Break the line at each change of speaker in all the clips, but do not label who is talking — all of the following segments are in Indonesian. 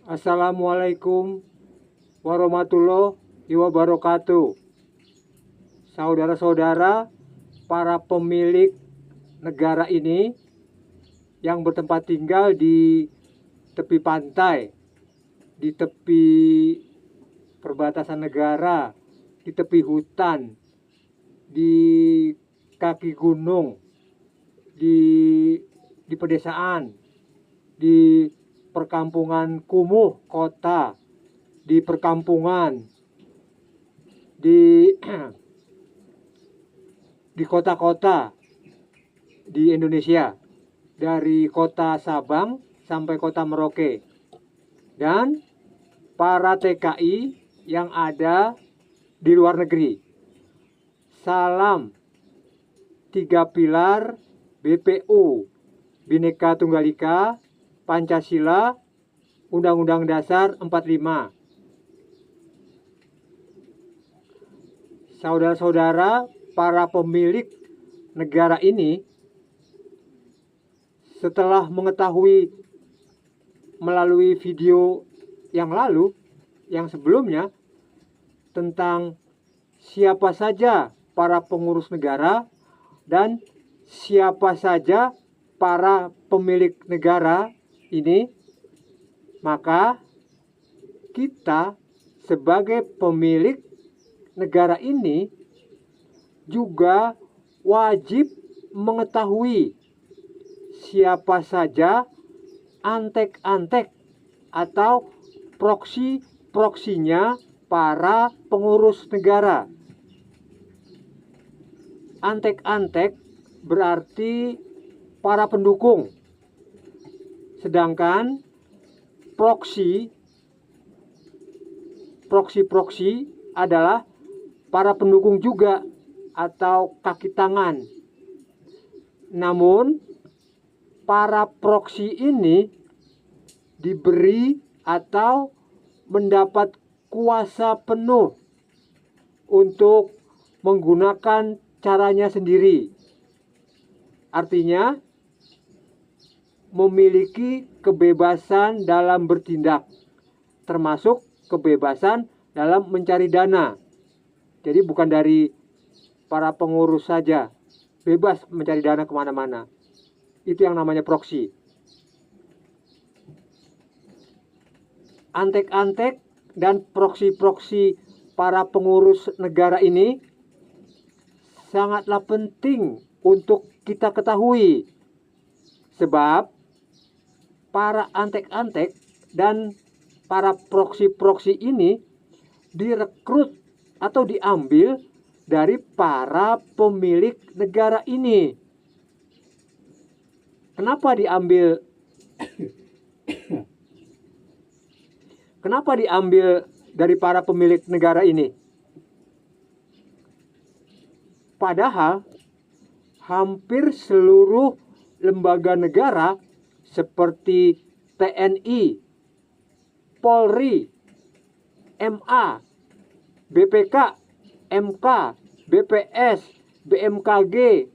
Assalamualaikum warahmatullahi wabarakatuh. Saudara-saudara, para pemilik negara ini yang bertempat tinggal di tepi pantai, di tepi perbatasan negara, di tepi hutan, di kaki gunung, di pedesaan, di perkampungan kumuh kota, di perkampungan, di di kota-kota di Indonesia, dari kota Sabang sampai kota Merauke, dan para TKI yang ada di luar negeri. Salam 3 pilar BPU, Bhinneka Tunggal Ika, Pancasila, Undang-Undang Dasar 45. Saudara-saudara, para pemilik negara ini setelah mengetahui melalui video yang lalu, yang sebelumnya, tentang siapa saja para pengurus negara dan siapa saja para pemilik negara ini, maka kita sebagai pemilik negara ini juga wajib mengetahui siapa saja antek-antek atau proksi-proksinya para pengurus negara. Antek-antek berarti para pendukung, sedangkan proksi adalah para pendukung juga atau kaki tangan. Namun para proksi ini diberi atau mendapat kuasa penuh untuk menggunakan caranya sendiri. Artinya memiliki kebebasan dalam bertindak, termasuk kebebasan dalam mencari dana. Jadi bukan dari para pengurus saja, bebas mencari dana kemana-mana. Itu yang namanya proksi. Antek-antek dan proksi-proksi para pengurus negara ini sangatlah penting untuk kita ketahui. Sebab para antek-antek dan para proksi-proksi ini direkrut atau diambil dari para pemilik negara ini. Kenapa diambil? Kenapa diambil dari para pemilik negara ini? Padahal hampir seluruh lembaga negara seperti TNI, Polri, MA, BPK, MK, BPS, BMKG,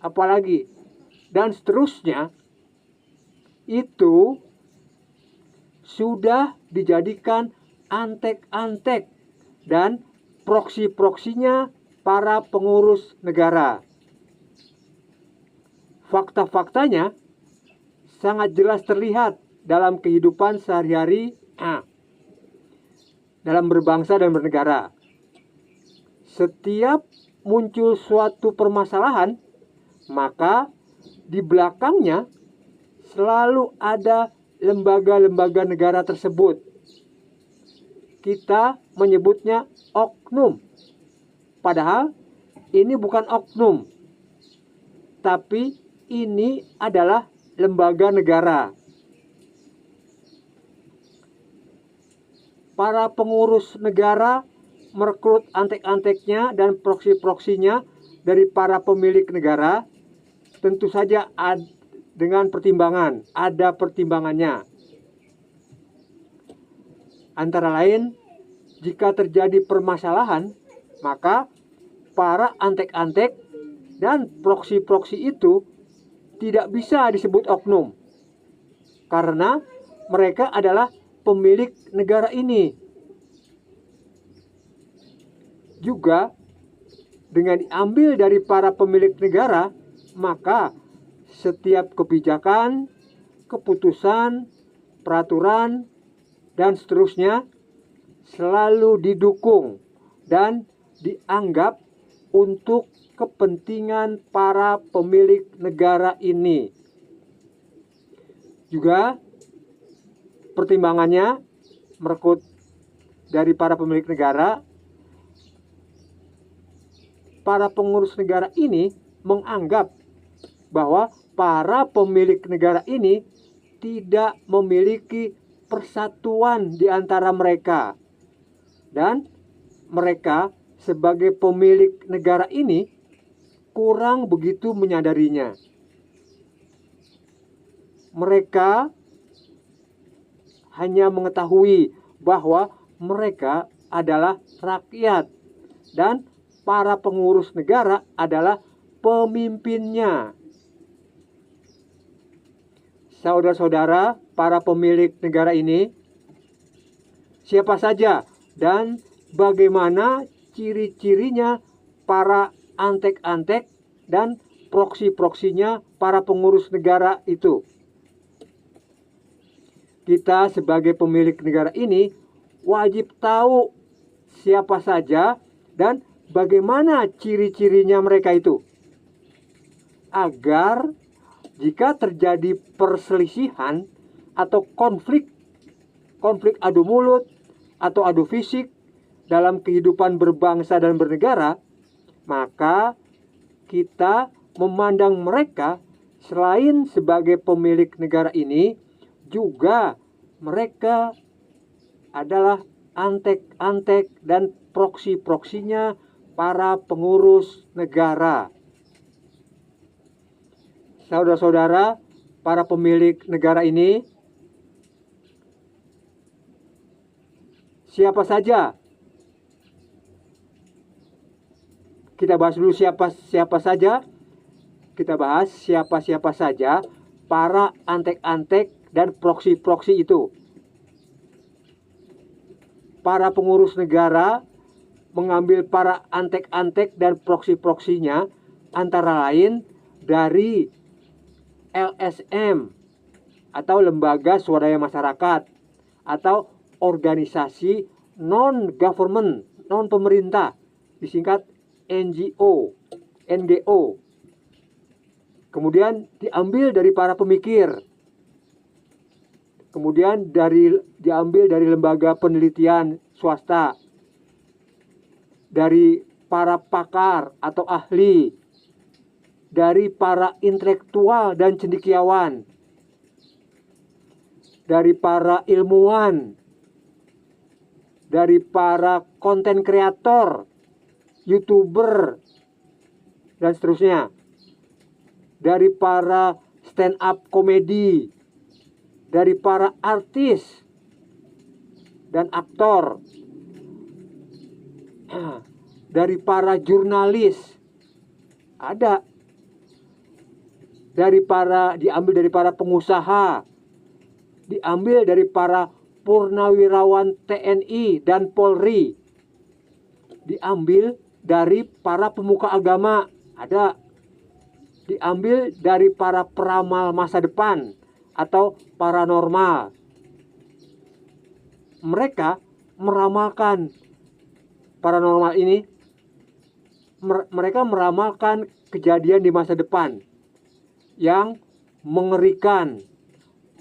apalagi, dan seterusnya, itu sudah dijadikan antek-antek dan proksi-proksinya para pengurus negara. Fakta-faktanya sangat jelas terlihat dalam kehidupan sehari-hari dalam berbangsa dan bernegara. Setiap muncul suatu permasalahan, maka di belakangnya selalu ada lembaga-lembaga negara tersebut. Kita menyebutnya oknum. Padahal ini bukan oknum, tapi ini adalah lembaga negara. Para pengurus negara merekrut antek-anteknya dan proksi-proksinya dari para pemilik negara, tentu saja dengan pertimbangan, ada pertimbangannya. Antara lain, jika terjadi permasalahan, maka para antek-antek dan proksi-proksi itu tidak bisa disebut oknum, karena mereka adalah pemilik negara ini. Juga dengan diambil dari para pemilik negara, maka setiap kebijakan, keputusan, peraturan, dan seterusnya selalu didukung dan dianggap untuk kepentingan para pemilik negara ini. Juga pertimbangannya merekut dari para pemilik negara, para pengurus negara ini menganggap bahwa para pemilik negara ini tidak memiliki persatuan di antara mereka. Dan mereka sebagai pemilik negara ini kurang begitu menyadarinya. Mereka hanya mengetahui bahwa mereka adalah rakyat dan para pengurus negara adalah pemimpinnya. Saudara-saudara, para pemilik negara ini siapa saja dan bagaimana ciri-cirinya para antek-antek dan proksi-proksinya para pengurus negara itu. Kita sebagai pemilik negara ini wajib tahu siapa saja dan bagaimana ciri-cirinya mereka itu, agar jika terjadi perselisihan atau konflik adu mulut atau adu fisik dalam kehidupan berbangsa dan bernegara, maka kita memandang mereka selain sebagai pemilik negara ini, juga mereka adalah antek-antek dan proksi-proksinya para pengurus negara. Saudara-saudara, para pemilik negara ini siapa saja? Kita bahas dulu siapa saja. Kita bahas siapa saja para antek-antek dan proksi-proksi itu. Para pengurus negara mengambil para antek-antek dan proksi-proksinya antara lain dari LSM atau lembaga swadaya masyarakat atau organisasi non-government, non-pemerintah, disingkat NGO. Kemudian diambil dari para pemikir. Kemudian diambil dari lembaga penelitian swasta, dari para pakar atau ahli, dari para intelektual dan cendekiawan, dari para ilmuwan, dari para konten kreator, YouTuber, dan seterusnya, dari para stand up komedi, dari para artis dan aktor, dari para jurnalis, ada diambil dari para pengusaha, diambil dari para purnawirawan TNI dan Polri, diambil dari para pemuka agama, ada, diambil dari para peramal masa depan atau paranormal. Mereka meramalkan paranormal ini, mereka meramalkan kejadian di masa depan yang mengerikan,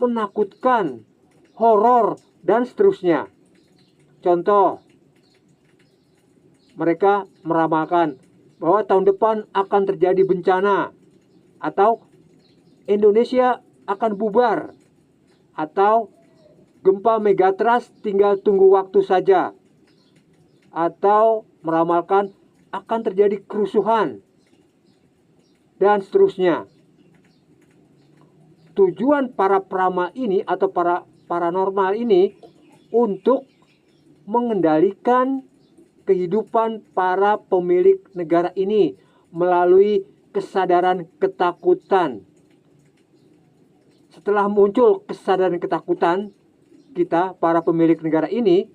menakutkan, horor, dan seterusnya. Contoh, mereka meramalkan bahwa tahun depan akan terjadi bencana, atau Indonesia akan bubar, atau gempa megatrust tinggal tunggu waktu saja, atau meramalkan akan terjadi kerusuhan, dan seterusnya. Tujuan para peramal ini atau para paranormal ini untuk mengendalikan kehidupan para pemilik negara ini melalui kesadaran ketakutan. Setelah muncul kesadaran ketakutan, kita, para pemilik negara ini,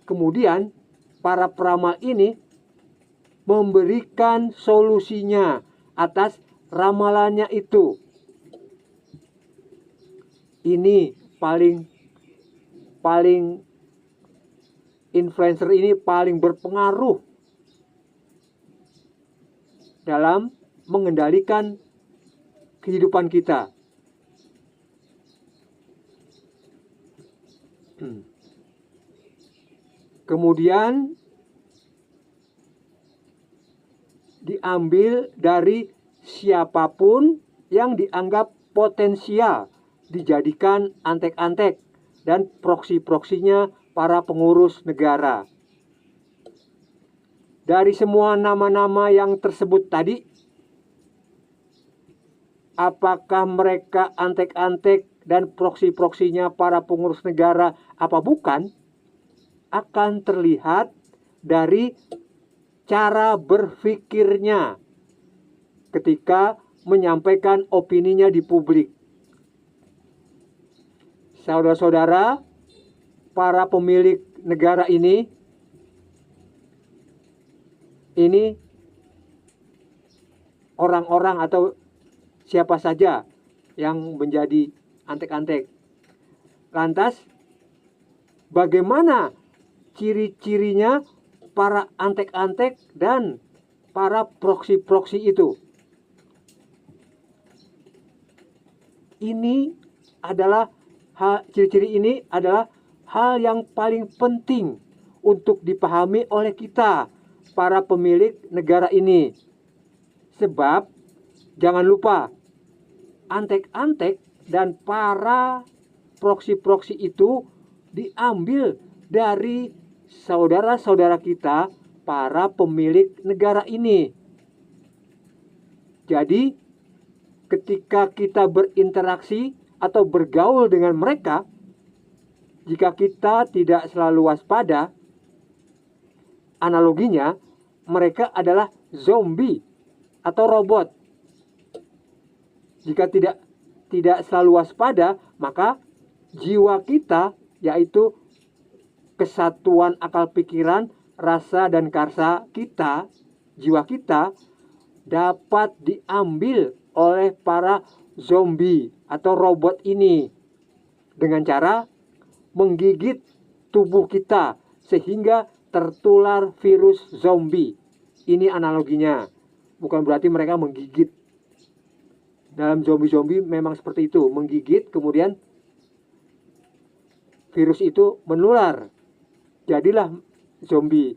kemudian para peramal ini memberikan solusinya atas ramalannya itu. Ini paling influencer ini paling berpengaruh dalam mengendalikan kehidupan kita. Kemudian diambil dari siapapun yang dianggap potensial dijadikan antek-antek dan proksi-proksinya para pengurus negara. Dari semua nama-nama yang tersebut tadi, apakah mereka antek-antek dan proksi-proksinya para pengurus negara apa bukan, akan terlihat dari cara berpikirnya ketika menyampaikan opininya di publik. Saudara-saudara, para pemilik negara ini orang-orang atau siapa saja yang menjadi antek-antek. Lantas, bagaimana ciri-cirinya para antek-antek dan para proksi-proksi itu? Ciri-ciri ini adalah hal yang paling penting untuk dipahami oleh kita, para pemilik negara ini. Sebab, jangan lupa, antek-antek dan para proksi-proksi itu diambil dari saudara-saudara kita, para pemilik negara ini. Jadi, ketika kita berinteraksi atau bergaul dengan mereka, jika kita tidak selalu waspada, analoginya mereka adalah zombie atau robot. Jika tidak selalu waspada, maka jiwa kita, yaitu kesatuan akal pikiran, rasa dan karsa kita, jiwa kita dapat diambil oleh para zombie atau robot ini dengan cara menggigit tubuh kita sehingga tertular virus zombie. Ini analoginya. Bukan berarti mereka menggigit. Dalam zombie-zombie memang seperti itu, menggigit kemudian virus itu menular. Jadilah zombie.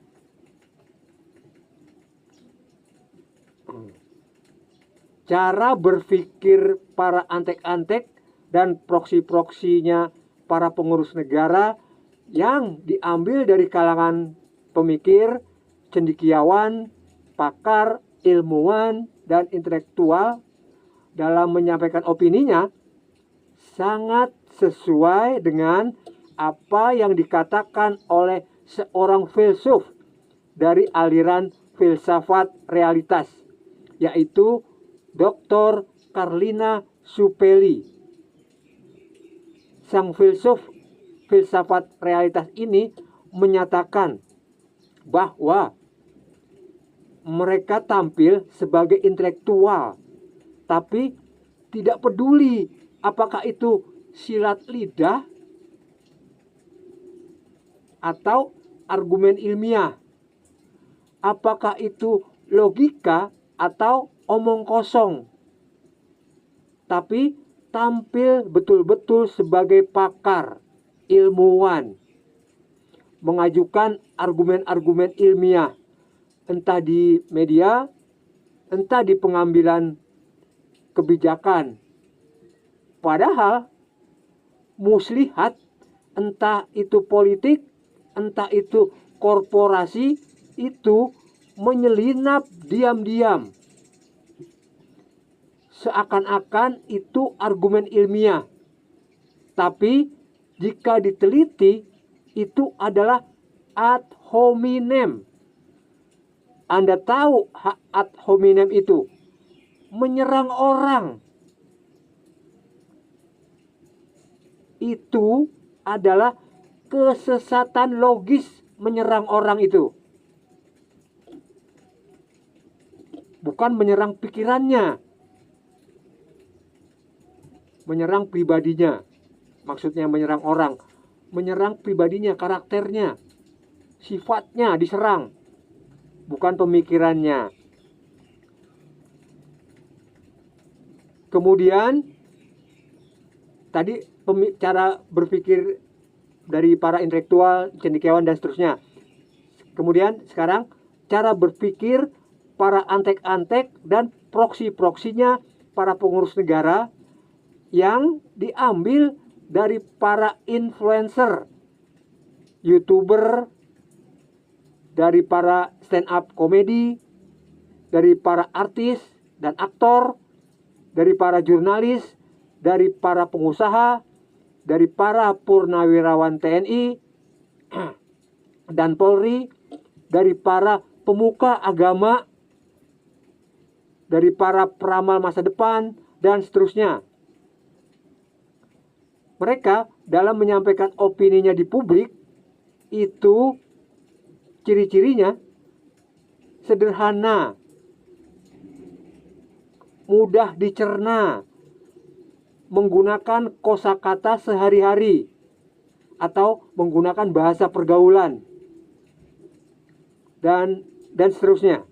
Cara berpikir para antek-antek dan proksi-proksinya para pengurus negara yang diambil dari kalangan pemikir, cendekiawan, pakar, ilmuwan, dan intelektual dalam menyampaikan opininya sangat sesuai dengan apa yang dikatakan oleh seorang filsuf dari aliran filsafat realitas, yaitu Dr. Carlina Supeli. Sang filsafat realitas ini menyatakan bahwa mereka tampil sebagai intelektual, tapi tidak peduli apakah itu silat lidah atau argumen ilmiah, apakah itu logika atau omong kosong, tapi tampil betul-betul sebagai pakar, ilmuwan, mengajukan argumen-argumen ilmiah, entah di media, entah di pengambilan kebijakan. Padahal muslihat, entah itu politik, entah itu korporasi, itu menyelinap diam-diam. Seakan-akan itu argumen ilmiah. Tapi jika diteliti, itu adalah ad hominem. Anda tahu ad hominem itu? Menyerang orang. Itu adalah kesesatan logis menyerang orang itu. Bukan menyerang pikirannya, menyerang pribadinya. Maksudnya menyerang orang, menyerang pribadinya, karakternya, sifatnya diserang, bukan pemikirannya. Kemudian tadi cara berpikir dari para intelektual, cendekiawan dan seterusnya. Kemudian sekarang cara berpikir para antek-antek dan proksi-proksinya para pengurus negara yang diambil dari para influencer, YouTuber, dari para stand up komedi, dari para artis dan aktor, dari para jurnalis, dari para pengusaha, dari para purnawirawan TNI dan Polri, dari para pemuka agama, dari para peramal masa depan, dan seterusnya. Mereka dalam menyampaikan opininya di publik itu ciri-cirinya sederhana, mudah dicerna, menggunakan kosakata sehari-hari atau menggunakan bahasa pergaulan dan seterusnya.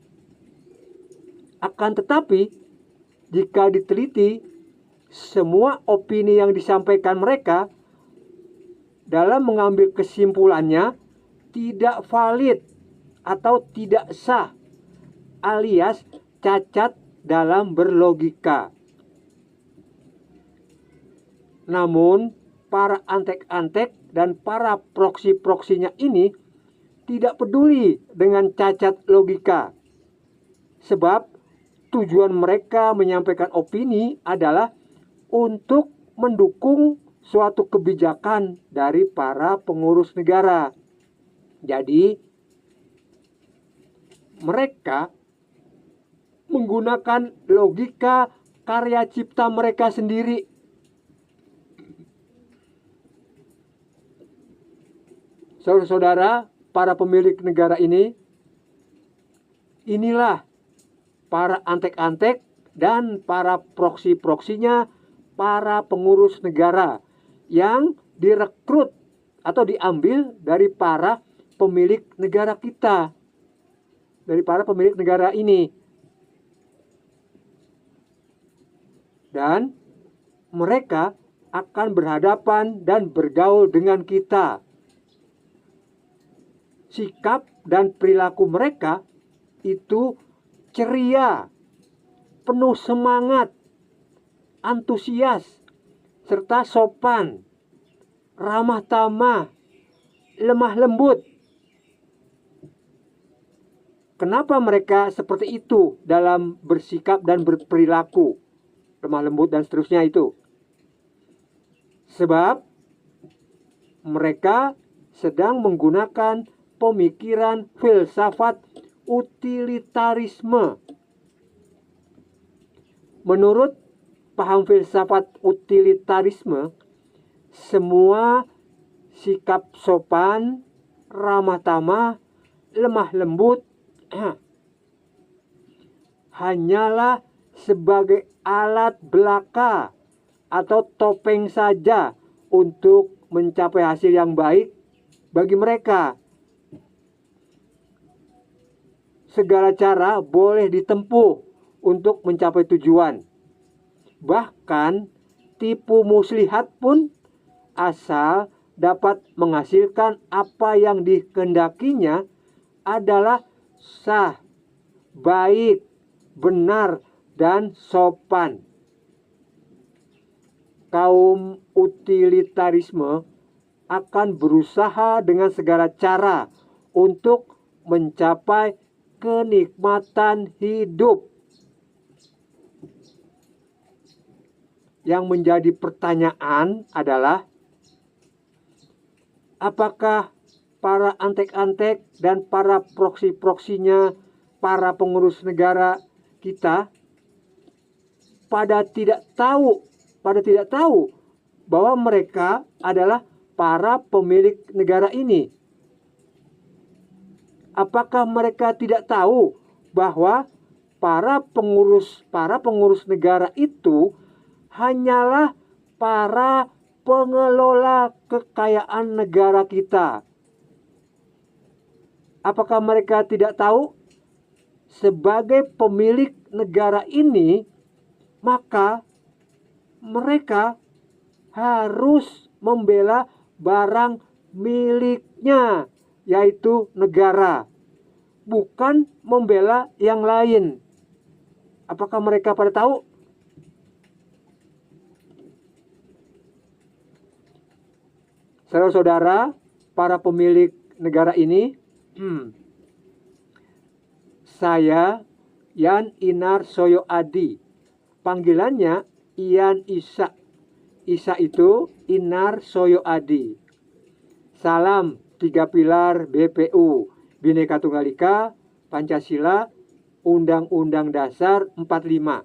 Akan tetapi jika diteliti, semua opini yang disampaikan mereka dalam mengambil kesimpulannya tidak valid atau tidak sah, alias cacat dalam berlogika. Namun para antek-antek dan para proksi-proksinya ini tidak peduli dengan cacat logika, sebab tujuan mereka menyampaikan opini adalah untuk mendukung suatu kebijakan dari para pengurus negara. Jadi mereka menggunakan logika karya cipta mereka sendiri. Saudara-saudara, para pemilik negara ini, inilah para antek-antek dan para proksi-proksinya para pengurus negara yang direkrut atau diambil dari para pemilik negara kita, dari para pemilik negara ini. Dan mereka akan berhadapan dan bergaul dengan kita. Sikap dan perilaku mereka itu ceria, penuh semangat, antusias, serta sopan, ramah tamah, lemah lembut. Kenapa mereka seperti itu dalam bersikap dan berperilaku, lemah lembut dan seterusnya itu? Sebab mereka sedang menggunakan pemikiran filsafat utilitarisme. Menurut paham filsafat utilitarisme, semua sikap sopan, ramah tamah, lemah lembut hanyalah sebagai alat belaka atau topeng saja untuk mencapai hasil yang baik bagi mereka. Segala cara boleh ditempuh untuk mencapai tujuan. Bahkan tipu muslihat pun, asal dapat menghasilkan apa yang dikehendakinya, adalah sah, baik, benar, dan sopan. Kaum utilitarisme akan berusaha dengan segala cara untuk mencapai kenikmatan hidup. Yang menjadi pertanyaan adalah, apakah para antek-antek dan para proksi-proksinya, para pengurus negara kita pada tidak tahu bahwa mereka adalah para pemilik negara ini? Apakah mereka tidak tahu bahwa para pengurus negara itu hanyalah para pengelola kekayaan negara kita? Apakah mereka tidak tahu sebagai pemilik negara ini, maka mereka harus membela barang miliknya, yaitu negara, bukan membela yang lain. Apakah mereka pada tahu? Saudara-saudara, para pemilik negara ini, saya Yan Inar Soyo Adi, panggilannya Ian Isa. Isa itu Inar Soyo Adi. Salam 3 pilar BPU, Bhinneka Tunggal Ika, Pancasila, Undang-Undang Dasar 45.